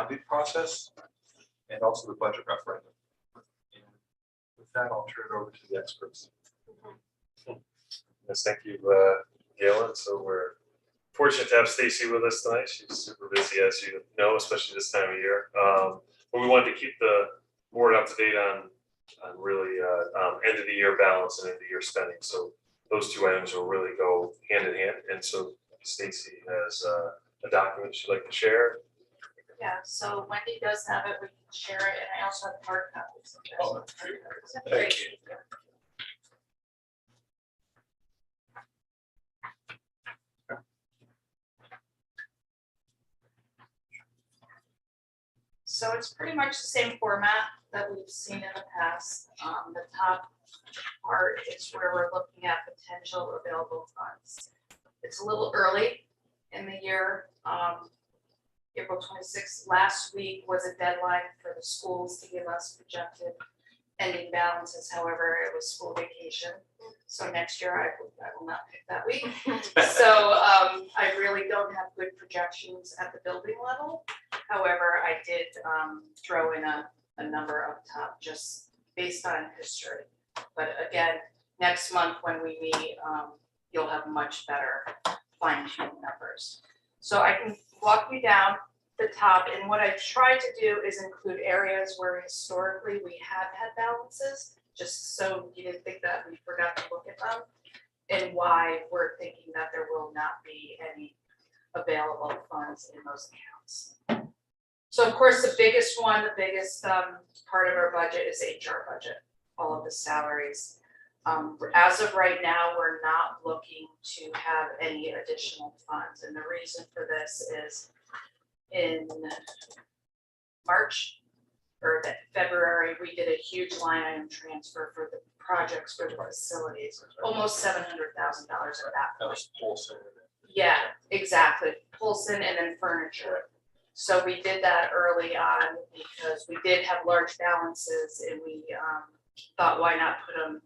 funding process and also the budget referendum. And with that, I'll turn it over to the experts. Yes, thank you, Galen. So we're fortunate to have Stacy with us tonight. She's super busy, as you know, especially this time of year. But we wanted to keep the board up to date on really end of the year balance and end of the year spending. So those two items will really go hand in hand. And so Stacy has a document she'd like to share. Yeah, so Wendy does have it, we can share it, and I also have hard copies. Oh, thank you. So it's pretty much the same format that we've seen in the past. The top part is where we're looking at potential available funds. It's a little early in the year. April 26th, last week was a deadline for the schools to give us projected ending balances. However, it was school vacation. So next year I will not pick that week. So I really don't have good projections at the building level. However, I did throw in a number up top just based on history. But again, next month when we meet, you'll have much better fine-tuned numbers. So I can walk you down the top, and what I've tried to do is include areas where historically we have had balances, just so you didn't think that we forgot to look at them, and why we're thinking that there will not be any available funds in those accounts. So of course, the biggest part of our budget is HR budget, all of the salaries. As of right now, we're not looking to have any additional funds. And the reason for this is in March or February, we did a huge line item transfer for the projects for the facilities, almost $700,000 of that. That was Paulson. Yeah, exactly. Polson and then furniture. So we did that early on because we did have large balances and we thought, why not put them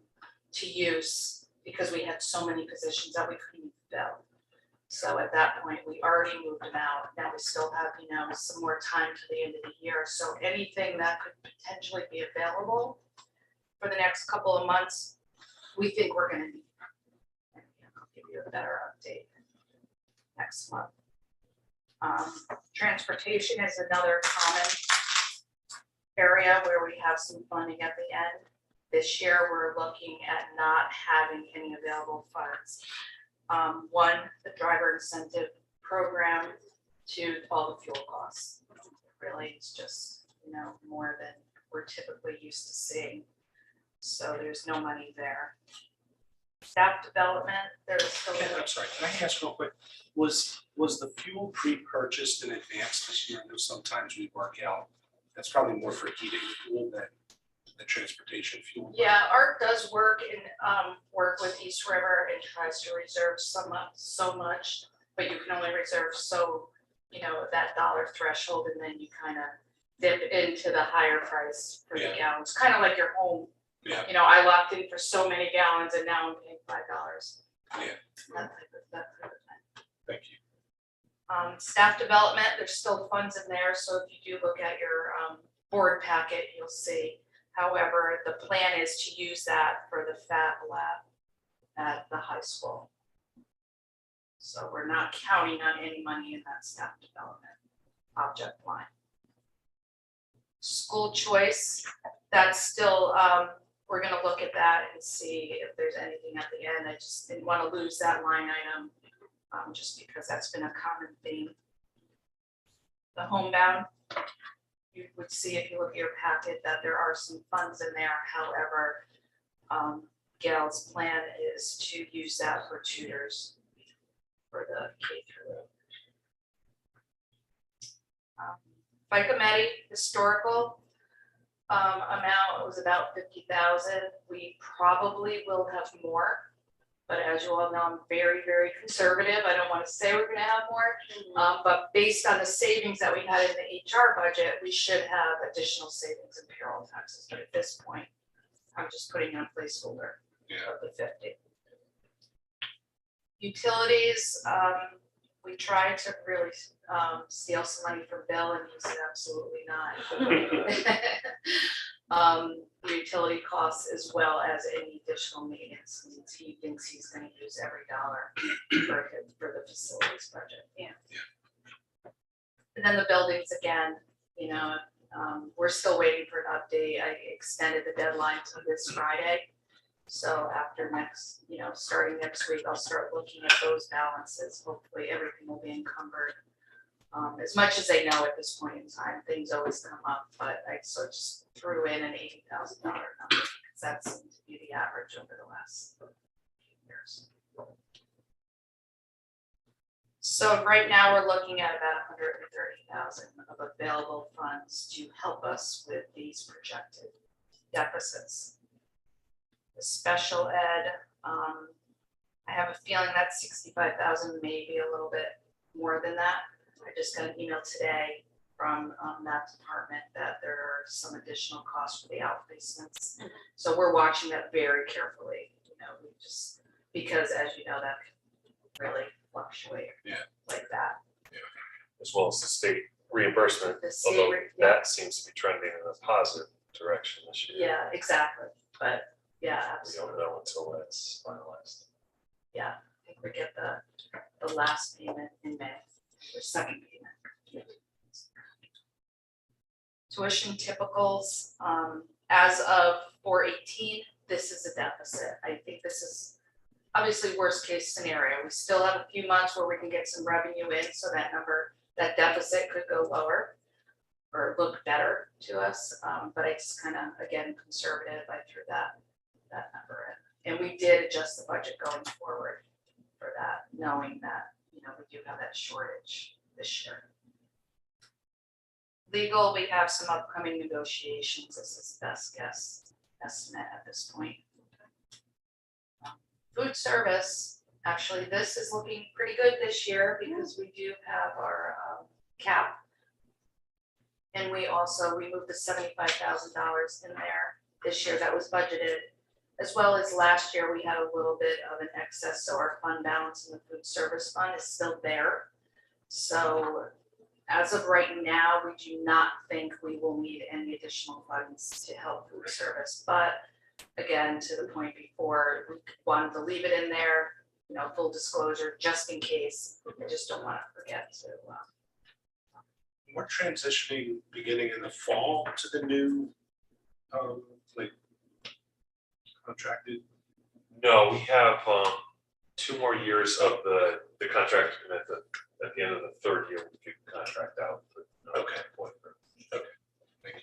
to use, because we had so many positions that we couldn't fill. So at that point, we already moved them out. Now we still have, some more time to the end of the year. So anything that could potentially be available for the next couple of months, we think we're going to need. And I'll give you a better update next month. Transportation is another common area where we have some funding at the end. This year, we're looking at not having any available funds. One, the driver incentive program, to all the fuel costs. Really, it's just, more than we're typically used to seeing. So there's no money there. Staff development, there's still. I'm sorry, can I ask real quick, was the fuel pre-purchased in advance this year? I know sometimes we work out, that's probably more for heating the pool than the transportation fuel. Yeah, Art does work with East River and tries to reserve so much, but you can only reserve that dollar threshold, and then you kind of dip into the higher price for the gallons, kind of like your home. Yeah. I locked in for so many gallons and now I'm paying $5. Yeah. That type of thing. Thank you. Staff development, there's still funds in there. So if you do look at your board packet, you'll see. However, the plan is to use that for the Fab Lab at the high school. So we're not counting on any money in that staff development object line. School choice, that's still, we're going to look at that and see if there's anything at the end. I just didn't want to lose that line item just because that's been a common theme. The homebound, you would see if you look at your packet that there are some funds in there. However, Gail's plan is to use that for tutors for the K through. FICA historical amount was about 50,000. We probably will have more, but as you all know, I'm very, very conservative. I don't want to say we're going to have more, but based on the savings that we had in the HR budget, we should have additional savings in payroll taxes. But at this point, I'm just putting in a placeholder of the 50. Utilities, we tried to really steal some money from Bill and he said absolutely not. The utility costs as well as any additional maintenance needs. He thinks he's gonna use every dollar for the facilities budget, yeah. And then the buildings again, you know, we're still waiting for an update. I extended the deadline to this Friday. So after next, you know, starting next week, I'll start looking at those balances. Hopefully everything will be encumbered. As much as I know at this point in time, things always come up, but I sort of just threw in an $80,000 number because that seemed to be the average over the last few years. So right now we're looking at about 130,000 of available funds to help us with these projected deficits. The special ed, I have a feeling that 65,000 may be a little bit more than that. I just got an email today from that department that there are some additional costs for the outplacements. So we're watching that very carefully, you know, we just, because as you know, that can really fluctuate like that. As well as the state reimbursement, The state although re- yeah. that seems to be trending in a positive direction this year. Yeah, exactly, but yeah, We absolutely, don't know until it's finalized. yeah, I think we get the last payment in May, or second payment. Tuition typicals, as of 4/18, this is a deficit. I think this is obviously worst case scenario. We still have a few months where we can get some revenue in, so that number, that deficit could go lower or look better to us. But I just kind of, again, conservative, I threw that number in. And we did adjust the budget going forward for that, knowing that, you know, we do have that shortage this year. Legal, we have some upcoming negotiations. This is best guess estimate at this point. Food service, actually, this is looking pretty good this year because we do have our cap. And we moved the $75,000 in there this year that was budgeted, as well as last year, we had a little bit of an excess, so our fund balance in the food service fund is still there. So as of right now, we do not think we will need any additional funds to help food service, but again, to the point before, we wanted to leave it in there, you know, full disclosure, just in case. I just don't want to forget to. We're transitioning beginning in the fall to the new, like contracted. No, we have 2 more years of the contract, and at the end of the 3rd year, we could contract out. Okay. Thank you.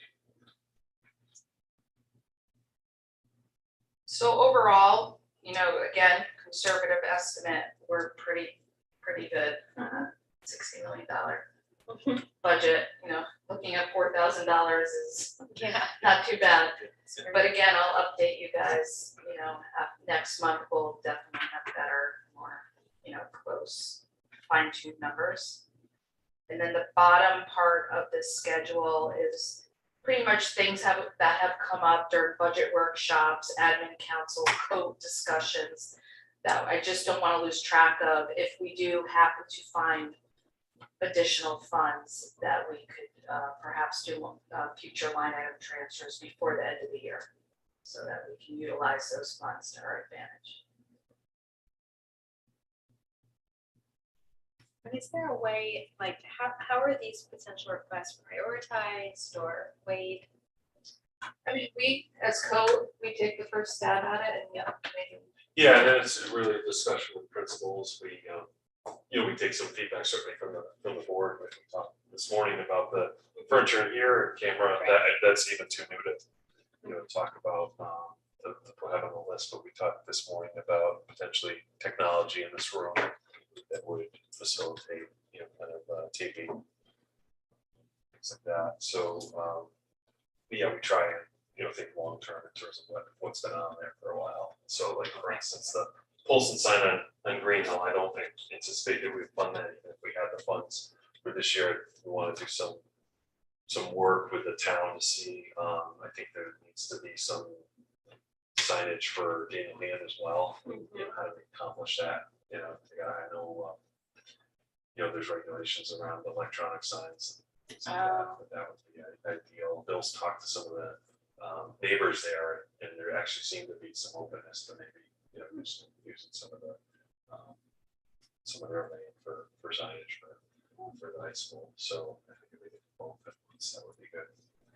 So overall, you know, again, conservative estimate, we're pretty good. $60 million budget, you know, looking at $4,000 is not too bad. But again, I'll update you guys, you know, next month, we'll definitely have better, more, you know, close fine-tuned numbers. And then the bottom part of this schedule is pretty much things that have come up during budget workshops, admin council, code discussions that I just don't want to lose track of. If we do happen to find additional funds that we could perhaps do future line item transfers before the end of the year, so that we can utilize those funds to our advantage. And is there a way, like, how are these potential requests prioritized or weighed? I mean, we, as code, we take the first stab at it and Yeah, and then it's really a discussion with principals. We, you know, we take some feedback certainly from the board. We talked this morning about the furniture here and camera. That's even too new to, you know, talk about to put that on the list. But we talked this morning about potentially technology in this room that would facilitate, you know, kind of TV, things like that. So, yeah, we try and, you know, think long term in terms of what's been on there for a while. So, like for instance, the Polson sign on Green Hill, I don't anticipate that we'd fund that even if we had the funds for this year. We want to do some work with the town to see. I think there needs to be some signage for Daniel Hand as well. You know, how do we accomplish that? You know, I know there's regulations around electronic signs. And things like that, but that would be ideal. Bill's talked to some of the neighbors there, and there actually seemed to be some openness to maybe, using some of their land for signage for the high school. So I think if we did both at once, that would be good.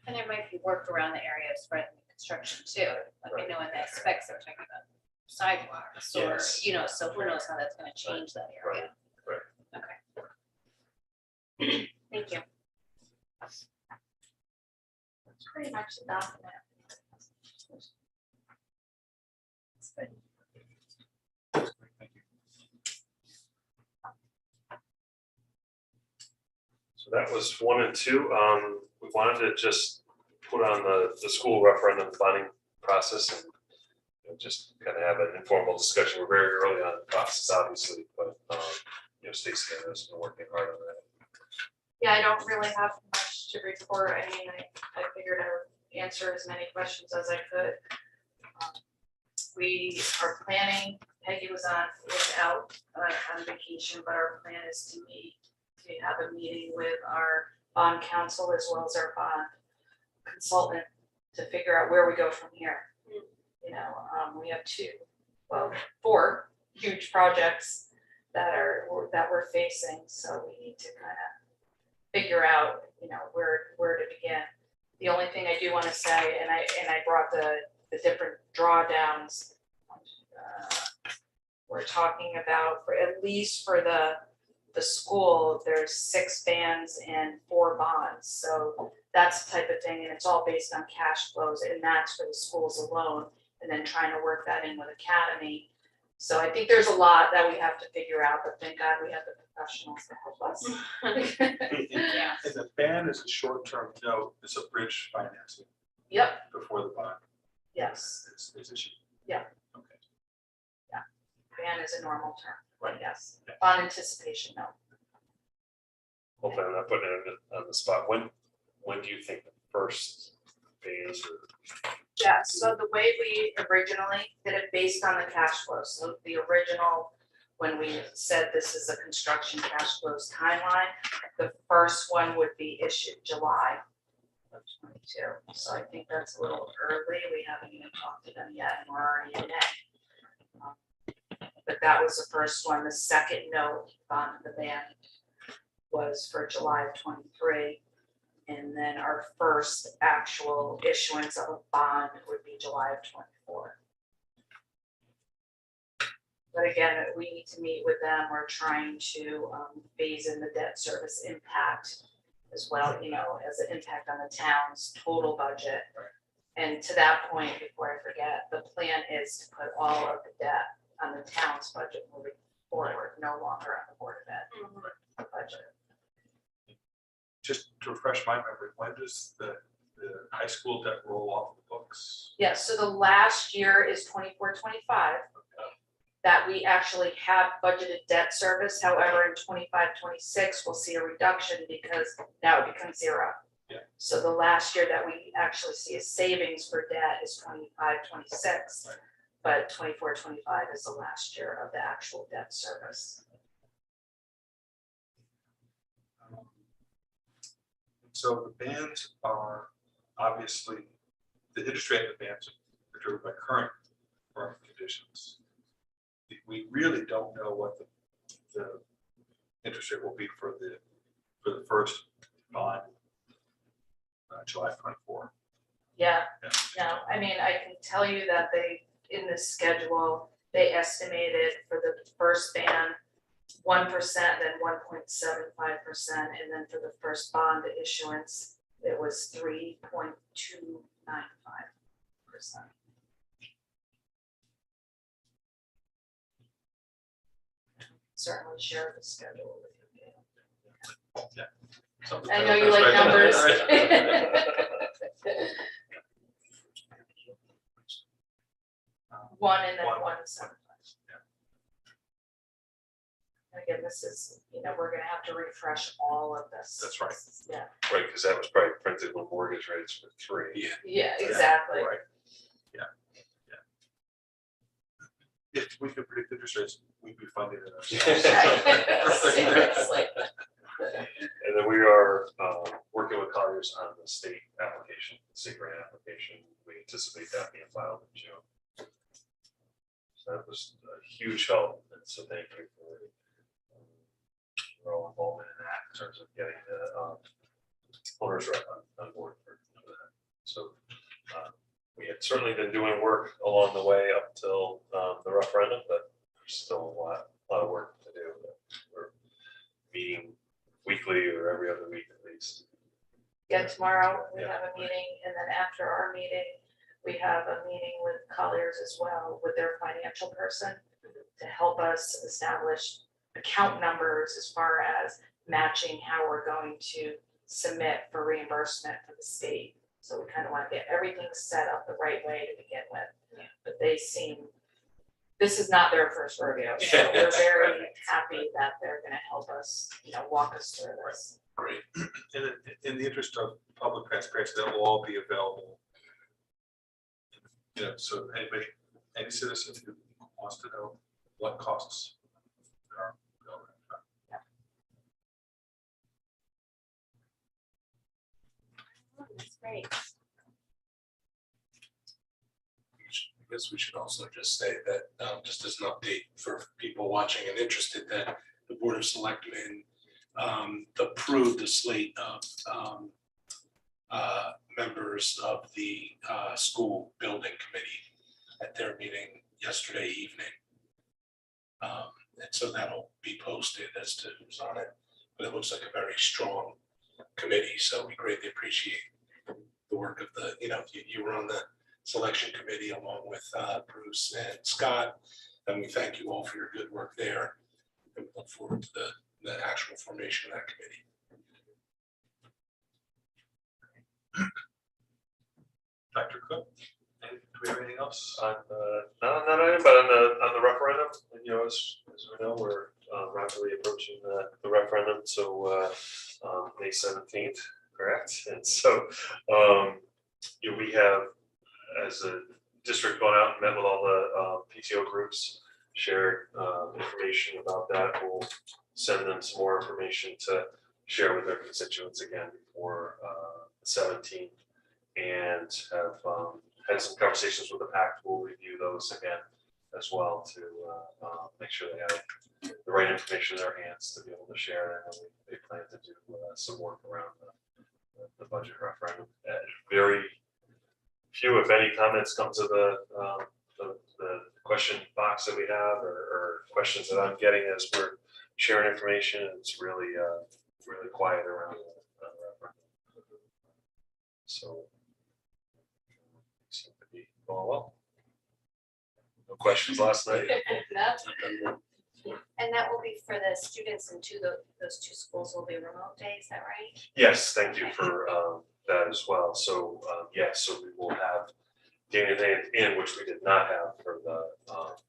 And there might be work around the area of spread construction too. Like I know in the specs they're talking about sidewalks or, Yes. So who knows how that's gonna change that area. Right. Okay. Thank you. That's pretty much the document. That's good. Thank you. So that was 1 and 2. We wanted to just put on the school referendum planning process and just kind of have an informal discussion. We're very early on in the process, obviously, but Stacy has been working hard on that. Yeah, I don't really have much to report. I mean, I figured I would answer as many questions as I could. We are planning, Peggy was out on vacation, but our plan is to have a meeting with our bond counsel as well as our bond consultant to figure out where we go from here. We have 4 huge projects that we're facing, so we need to kind of figure out, where to begin. The only thing I do want to say, and I brought the different drawdowns. We're talking about at least for the school, there's 6 bands and 4 bonds. So that's the type of thing, and it's all based on cash flows, and that's for the schools alone, and then trying to work that in with Academy. So I think there's a lot that we have to figure out, but thank God we have the professionals to help us. Yeah. And the ban is a short-term note, it's a bridge financing Yep, before the bond yes, is issued. Yeah. Okay. ban is a normal term, but yes, on anticipation, no. Hopefully I'm not putting it on the spot. When do you think the first phase or? Yeah, so the way we originally did it based on the cash flow, so the original, when we said this is a construction cash flows timeline, the first one would be issued July of 22. So I think that's a little early. We haven't even talked to them yet, and we're already in May. But that was the first one. The second note on the ban was for July of 23. And then our first actual issuance of a bond would be July of 24. But again, we need to meet with them. We're trying to phase in the debt service impact as well, as an impact on the town's total budget. And to that point, before I forget, the plan is to put all of the debt on the town's budget moving forward, no longer on the Board of Ed budget. Just to refresh my memory, when does the high school debt roll off the books? Yes, so the last year is 24-25 that we actually have budgeted debt service. However, in 25-26, we'll see a reduction because now it becomes 0. Yeah. So the last year that we actually see a savings for debt is 25-26, Right. but 24-25 is the last year of the actual debt service. So the bans are obviously, the interest rate of the bans are driven by current market conditions. We really don't know what the interest rate will be for the first bond, July 24. Yeah, Yeah. no, I mean, I can tell you that in the schedule, they estimated for the first ban 1%, then 1.75%, and then for the first bond issuance, it was 3.295%. Certainly share the schedule with you. Yeah. I know you like numbers. 1 and then 1.75. And again, this is, we're gonna have to refresh all of this. That's right. Yeah, Right, because that was probably printed when mortgage rates were 3. yeah, exactly. Right. If we could predict interest rates, we'd be funding it ourselves. Seriously. And then we are working with Colliers on the state application, state grant application. We anticipate that being filed in June. So that was a huge help, and so thank you for your all involvement in that in terms of getting the owners rep on board for that. So we had certainly been doing work along the way up till the referendum, but there's still a lot of work to do. We're meeting weekly or every other week at least. Yeah, tomorrow we have a meeting, and then after our meeting, we have a meeting with Colliers as well, with their financial person to help us establish account numbers as far as matching how we're going to submit for reimbursement for the state. So we kind of want to get everything set up the right way to begin with. But they seem, this is not their first rodeo, so we're very happy that they're gonna help us, walk us through this. Great. In the interest of public transparency, that will all be available. So any citizen who wants to know what costs are. That's great. I guess we should also just say that, just as an update for people watching and interested, that the Board of Selectmen approved a slate of members of the school building committee at their meeting yesterday evening. And so that'll be posted as to who's on it, but it looks like a very strong committee, so we greatly appreciate the work of you were on the selection committee along with Bruce and Scott, and we thank you all for your good work there. And we look forward to the actual formation of that committee. Dr. Cook, do we have anything else? On not on that item, but on the referendum, as we know, we're rapidly approaching the referendum. So May 17th, correct? And so we have, as a district, gone out and met with all the PTO groups, shared information about that. We'll send them some more information to share with their constituents again before the 17th, and have had some conversations with the PAC. We'll review those again as well to make sure they have the right information in their hands to be able to share. And they plan to do some work around the budget referendum. Very few, if any, comments come to the question box that we have, or questions that I'm getting as we're sharing information. It's really really quiet around the referendum. So seem to be going well. No questions last night. And that will be for the students in those two schools will be remote days, is that right? Yes, thank you for that as well. So yes, so we will have Daniel in, which we did not have for the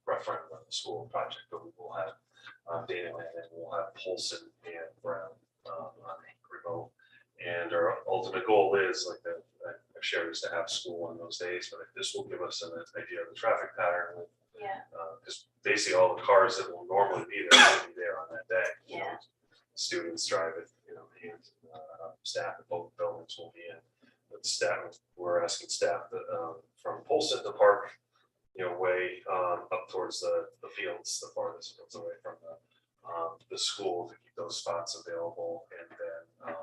referendum on the school project, but we will have Daniel and we'll have Polson and Brown on remote. And our ultimate goal is, like I've shared, is to have school on those days, but this will give us an idea of the traffic pattern. Yeah. Because basically all the cars that will normally be there will be there on that day. Yeah. Students drive it, and staff at both buildings will be in. But staff, we're asking staff that from Polson to Park, way up towards the fields, the farthest fields away from the school, to keep those spots available, and then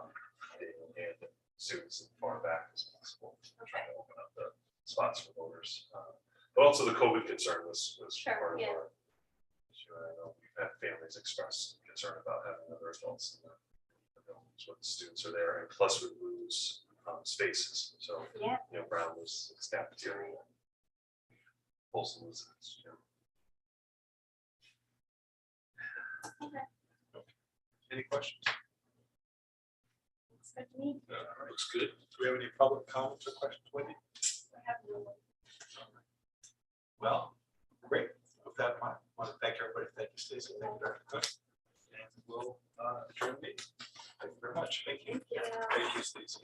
and students as far back as possible. Trying to open up the spots for voters. But also the COVID concern was Sure, part of yeah. our issue. I know we've had families express concern about having other adults in the buildings when students are there, and plus we lose spaces. So Yeah. Brown was its cafeteria. Polson was its, Any questions? Looks good to me. Looks good. Do we have any public comments or questions, Wendy? I have no one. Well, great. With that, I want to thank everybody. Thank you, Stacy. Thank you, Dr. Cook. And we'll adjourn the meeting. Thank you very much. Thank you. Thank you. Thank you, Stacy.